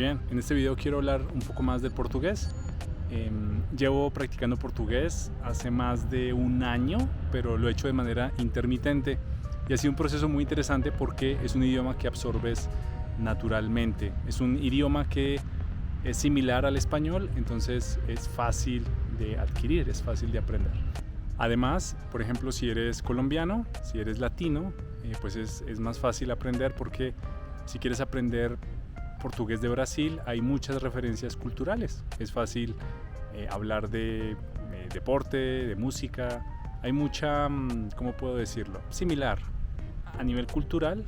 bien, en este video quiero hablar un poco más del portugués. Llevo practicando portugués hace más de un año, pero lo he hecho de manera intermitente y ha sido un proceso muy interesante porque es un idioma que absorbes naturalmente. Es un idioma que es similar al español, entonces es fácil de adquirir, es fácil de aprender. Además, por ejemplo, si eres colombiano, si eres latino, pues es más fácil aprender porque si quieres aprender portugués de Brasil hay muchas referencias culturales. Es fácil hablar de deporte, de música. Hay mucha, ¿cómo puedo decirlo? Similar a nivel cultural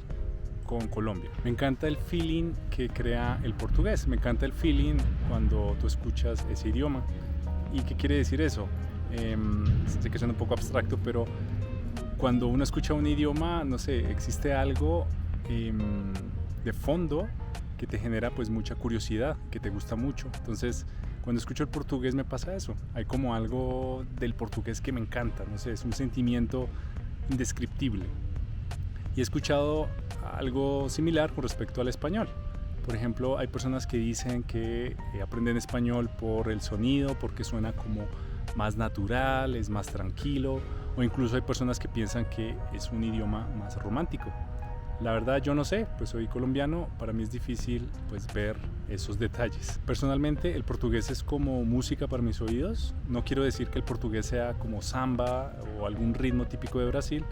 con Colombia. Me encanta el feeling que crea el portugués. Me encanta el feeling cuando tú escuchas ese idioma. ¿Y qué quiere decir eso? Sé que suena un poco abstracto, pero cuando uno escucha un idioma, no sé, existe algo de fondo que te genera pues mucha curiosidad, que te gusta mucho. Entonces, cuando escucho el portugués me pasa eso. Hay como algo del portugués que me encanta, no sé, es un sentimiento indescriptible. Y he escuchado algo similar con respecto al español. Por ejemplo, hay personas que dicen que aprenden español por el sonido, porque suena como más natural, es más tranquilo, o incluso hay personas que piensan que es un idioma más romántico. La verdad yo no sé, pues soy colombiano, para mí es difícil pues ver esos detalles. Personalmente el portugués es como música para mis oídos. No quiero decir que el portugués sea como samba o algún ritmo típico de Brasil,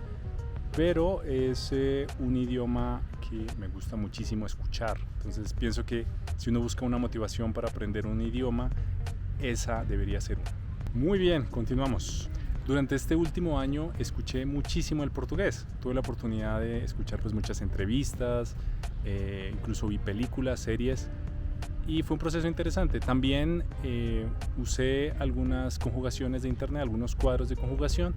pero es un idioma que me gusta muchísimo escuchar. Entonces pienso que si uno busca una motivación para aprender un idioma, esa debería ser una. Muy bien, continuamos. Durante este último año escuché muchísimo el portugués. Tuve la oportunidad de escuchar pues muchas entrevistas, incluso vi películas, series, y fue un proceso interesante. También usé algunas conjugaciones de internet, algunos cuadros de conjugación,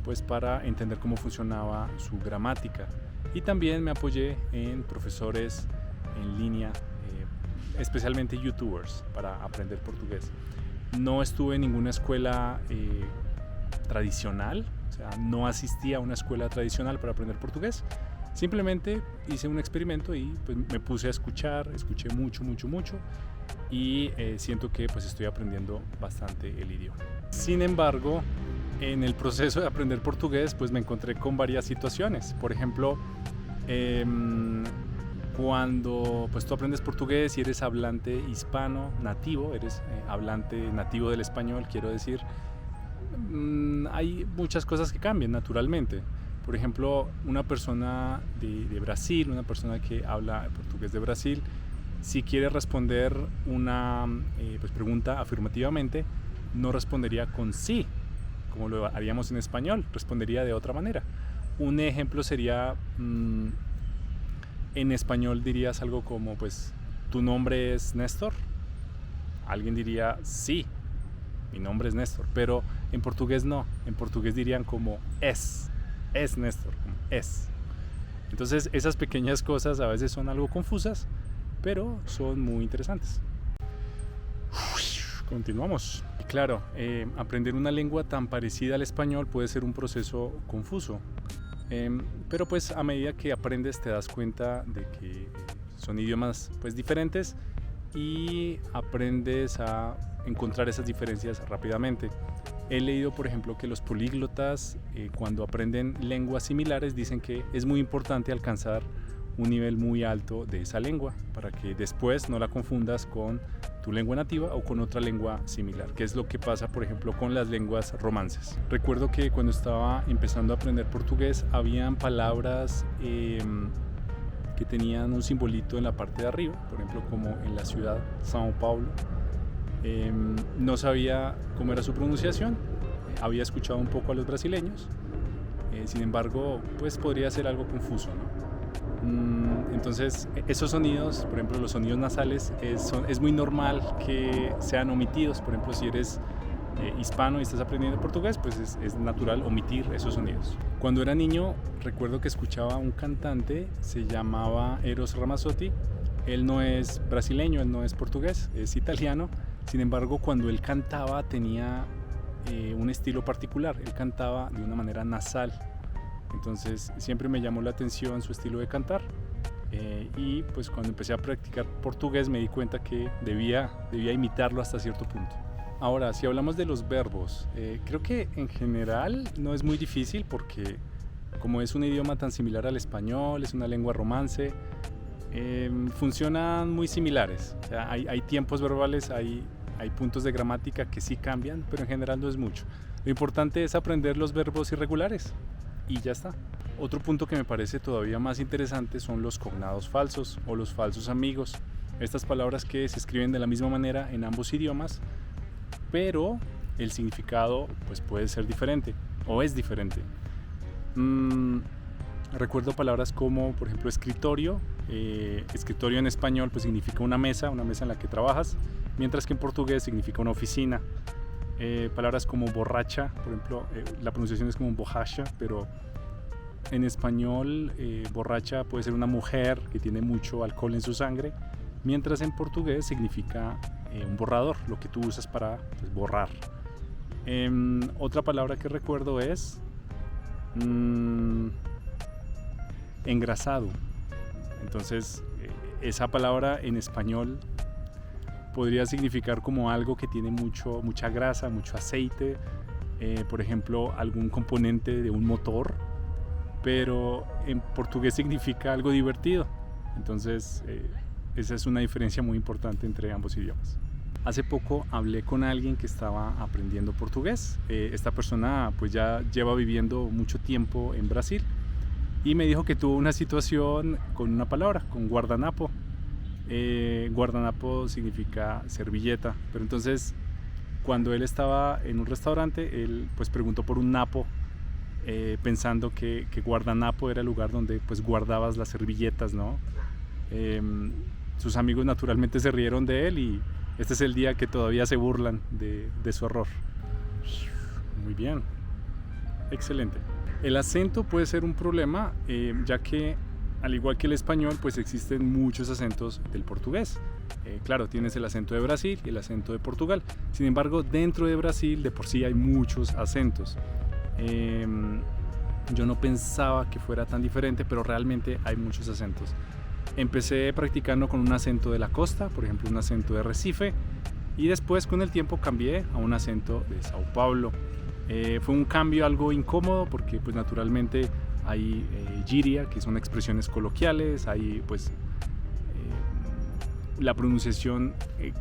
pues para entender cómo funcionaba su gramática. Y también me apoyé en profesores en línea, especialmente youtubers, para aprender portugués. No estuve en ninguna escuela tradicional, o sea, no asistí a una escuela tradicional para aprender portugués. Simplemente hice un experimento y pues, me puse a escuchar, escuché mucho y siento que pues estoy aprendiendo bastante el idioma. Sin embargo, en el proceso de aprender portugués pues me encontré con varias situaciones. Por ejemplo, cuando pues tú aprendes portugués y eres hablante hispano nativo, eres hablante nativo del español, quiero decir, hay muchas cosas que cambian naturalmente. Por ejemplo, una persona de Brasil, una persona que habla portugués de Brasil, si quiere responder una pues pregunta afirmativamente, no respondería con sí, como lo haríamos en español, respondería de otra manera. Un ejemplo sería, en español dirías algo como, pues, ¿tu nombre es Néstor? Alguien diría, sí, mi nombre es Néstor, pero en portugués no, en portugués dirían como es Néstor, como es. Entonces esas pequeñas cosas a veces son algo confusas, pero son muy interesantes. Continuamos. Claro, aprender una lengua tan parecida al español puede ser un proceso confuso, pero pues a medida que aprendes te das cuenta de que son idiomas pues diferentes y aprendes a encontrar esas diferencias rápidamente. He leído, por ejemplo, que los políglotas cuando aprenden lenguas similares dicen que es muy importante alcanzar un nivel muy alto de esa lengua para que después no la confundas con tu lengua nativa o con otra lengua similar, que es lo que pasa, por ejemplo, con las lenguas romances. Recuerdo que cuando estaba empezando a aprender portugués habían palabras que tenían un simbolito en la parte de arriba, por ejemplo, como en la ciudad São Paulo. No sabía cómo era su pronunciación, había escuchado un poco a los brasileños, sin embargo, pues podría ser algo confuso, ¿no? Entonces, esos sonidos, por ejemplo, los sonidos nasales, es muy normal que sean omitidos. Por ejemplo, si eres hispano y estás aprendiendo portugués, pues es natural omitir esos sonidos. Cuando era niño, recuerdo que escuchaba a un cantante, se llamaba Eros Ramazzotti. Él no es brasileño, él no es portugués, es italiano. Sin embargo, cuando él cantaba tenía un estilo particular. Él cantaba de una manera nasal. Entonces siempre me llamó la atención su estilo de cantar. Y pues cuando empecé a practicar portugués me di cuenta que debía imitarlo hasta cierto punto. Ahora, si hablamos de los verbos, creo que en general no es muy difícil porque como es un idioma tan similar al español, es una lengua romance, funcionan muy similares. O sea, hay tiempos verbales, hay puntos de gramática que sí cambian, pero en general no es mucho. Lo importante es aprender los verbos irregulares y ya está. Otro punto que me parece todavía más interesante son los cognados falsos o los falsos amigos. Estas palabras que se escriben de la misma manera en ambos idiomas, pero el significado pues puede ser diferente o es diferente. Recuerdo palabras como, por ejemplo, escritorio. Escritorio en español pues significa una mesa en la que trabajas, mientras que en portugués significa una oficina. Palabras como borracha, por ejemplo, la pronunciación es como borracha, pero en español borracha puede ser una mujer que tiene mucho alcohol en su sangre, mientras en portugués significa un borrador, lo que tú usas para pues, borrar. Otra palabra que recuerdo es engrasado. Entonces esa palabra en español podría significar como algo que tiene mucha grasa, mucho aceite, por ejemplo algún componente de un motor, pero en portugués significa algo divertido. Entonces esa es una diferencia muy importante entre ambos idiomas. Hace poco hablé con alguien que estaba aprendiendo portugués. Esta persona pues ya lleva viviendo mucho tiempo en Brasil y me dijo que tuvo una situación con una palabra, con guardanapo. Guardanapo significa servilleta, pero entonces cuando él estaba en un restaurante, él pues preguntó por un napo, pensando que guardanapo era el lugar donde pues guardabas las servilletas, ¿no? Sus amigos naturalmente se rieron de él y este es el día que todavía se burlan de su error. Muy bien, excelente. El acento puede ser un problema, ya que al igual que el español, pues existen muchos acentos del portugués. Claro, tienes el acento de Brasil y el acento de Portugal. Sin embargo, dentro de Brasil de por sí hay muchos acentos. Yo no pensaba que fuera tan diferente, pero realmente hay muchos acentos. Empecé practicando con un acento de la costa, por ejemplo un acento de Recife, y después con el tiempo cambié a un acento de Sao Paulo. Fue un cambio algo incómodo porque pues naturalmente hay gíria, que son expresiones coloquiales, hay pues la pronunciación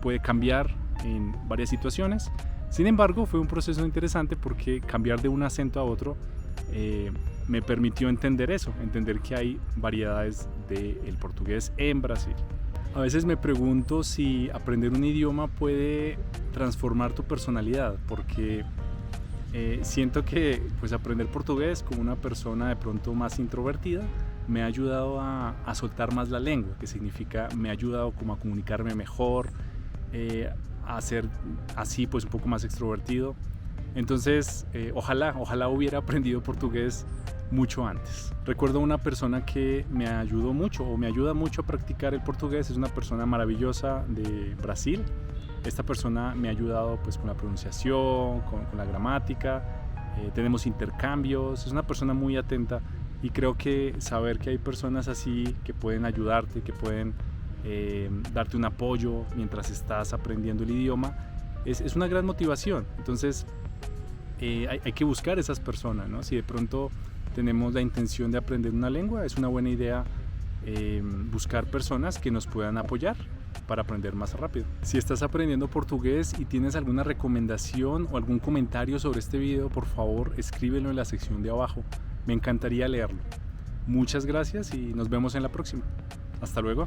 puede cambiar en varias situaciones. Sin embargo, fue un proceso interesante porque cambiar de un acento a otro me permitió entender eso, entender que hay variedades del portugués en Brasil. A veces me pregunto si aprender un idioma puede transformar tu personalidad, porque siento que pues aprender portugués como una persona de pronto más introvertida me ha ayudado a soltar más la lengua, que significa me ha ayudado como a comunicarme mejor, a ser así pues un poco más extrovertido. Entonces ojalá hubiera aprendido portugués mucho antes. Recuerdo una persona que me ayudó mucho o me ayuda mucho a practicar el portugués, es una persona maravillosa de Brasil. Esta persona me ha ayudado pues con la pronunciación, con la gramática, tenemos intercambios, es una persona muy atenta y creo que saber que hay personas así que pueden ayudarte, que pueden darte un apoyo mientras estás aprendiendo el idioma, es una gran motivación. Entonces hay que buscar esas personas, ¿no? Si de pronto tenemos la intención de aprender una lengua, es una buena idea buscar personas que nos puedan apoyar para aprender más rápido. Si estás aprendiendo portugués y tienes alguna recomendación o algún comentario sobre este video, por favor escríbelo en la sección de abajo. Me encantaría leerlo. Muchas gracias y nos vemos en la próxima. Hasta luego.